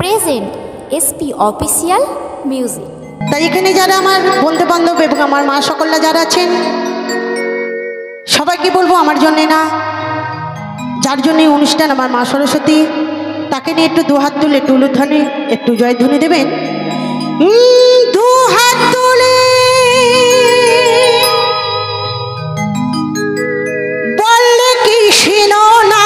Present SP official music. তাই এখানে যারা আমার বন্ধু বান্ধব এবং আমার মা সকলরা যারা আছেন সবাইকে বলবো আমার জন্যে না, যার জন্য অনুষ্ঠান আমার মা সরস্বতী, তাকে নিয়ে একটু দুহাত তুলে একটু উলুধ্বনি একটু জয়ধ্বনি দেবেন। দুহাত তুলে বললে কৃষ্ণ না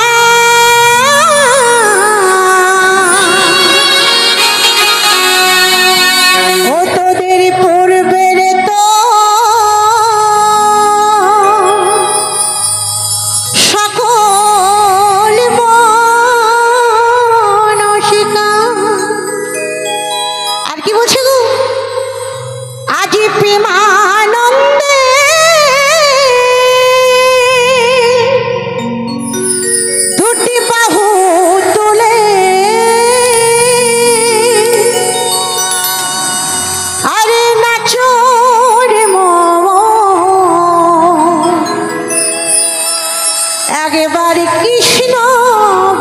কৃষ্ণ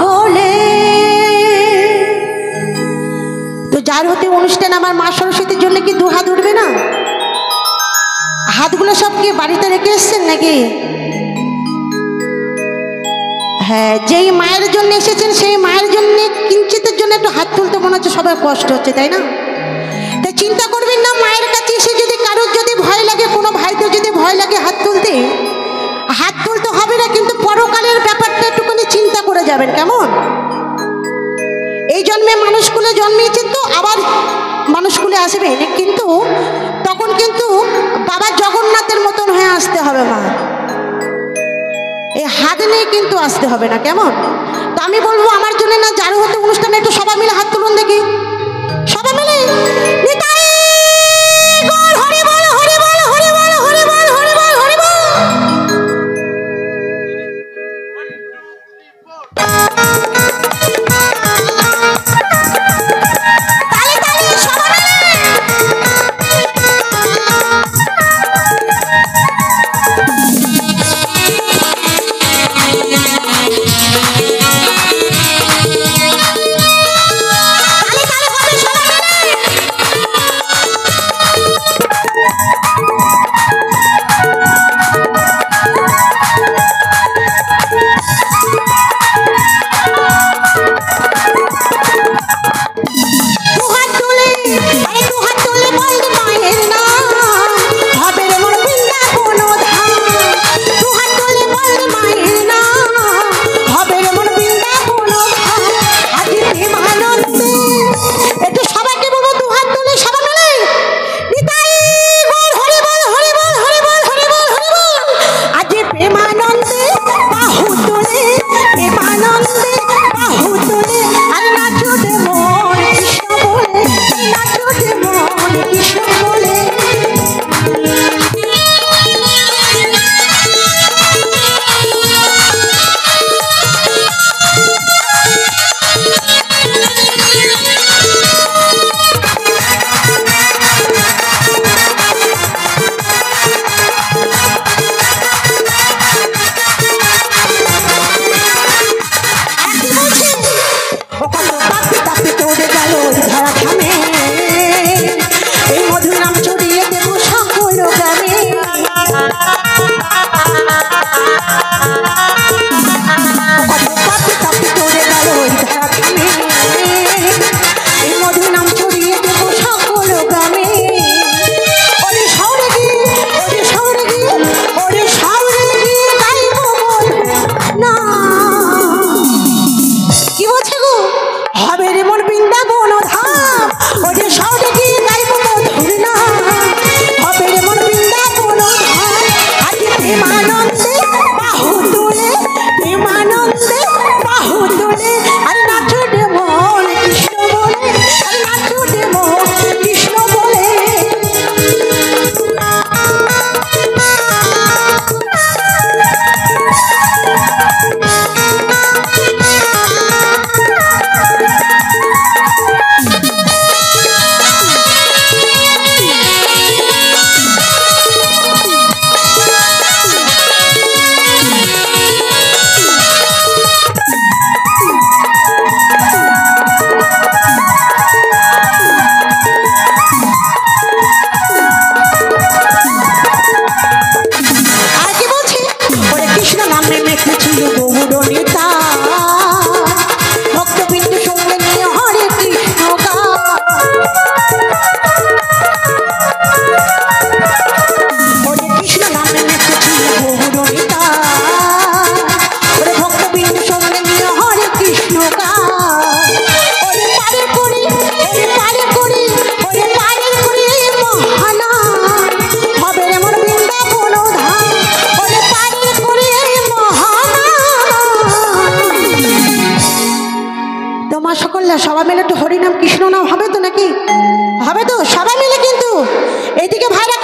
বলে। তো যার হতে অনুষ্ঠান আমার মা সরস্বতীর জন্য কি দু হাত উঠবে না? হাতগুলো সব কি বাড়িতে রেখে এসছেন নাকি? হ্যাঁ, যেই মায়ের জন্য এসেছেন সেই মায়ের জন্য কিঞ্চিতের জন্য একটু হাত তুলতে মনে হচ্ছে সবার কষ্ট হচ্ছে, তাই না? তাই চিন্তা করবেন না, মায়ের কাছে এসে যদি কারোর যদি ভয় লাগে, কোনো ভাইতে যদি ভয় লাগে হাত তুলতে হবে না, কিন্তু পরকালের ব্যাপারটা একটুখানি চিন্তা করে যাবেন, কেমন? এই জন্মে মানুষকুলে জন্মিয়েছেন তো আবার মানুষকুলে আসবেন, কিন্তু তখন কিন্তু বাবা জগন্নাথের মতন হয়ে আসতে হবে। মা এই হাত নিয়ে কিন্তু আসতে হবে না, কেমন? তো আমি বলবো আমার জন্য না, যার হতে অনুষ্ঠানে একটু সবাই মিলে হাত তুলুন দেখি, সবাই মিলে। হরিনাম কৃষ্ণ নাম হবে তো নাকি? হবে তো? সবাই মিলে কিন্তু এদিকে ভাইরা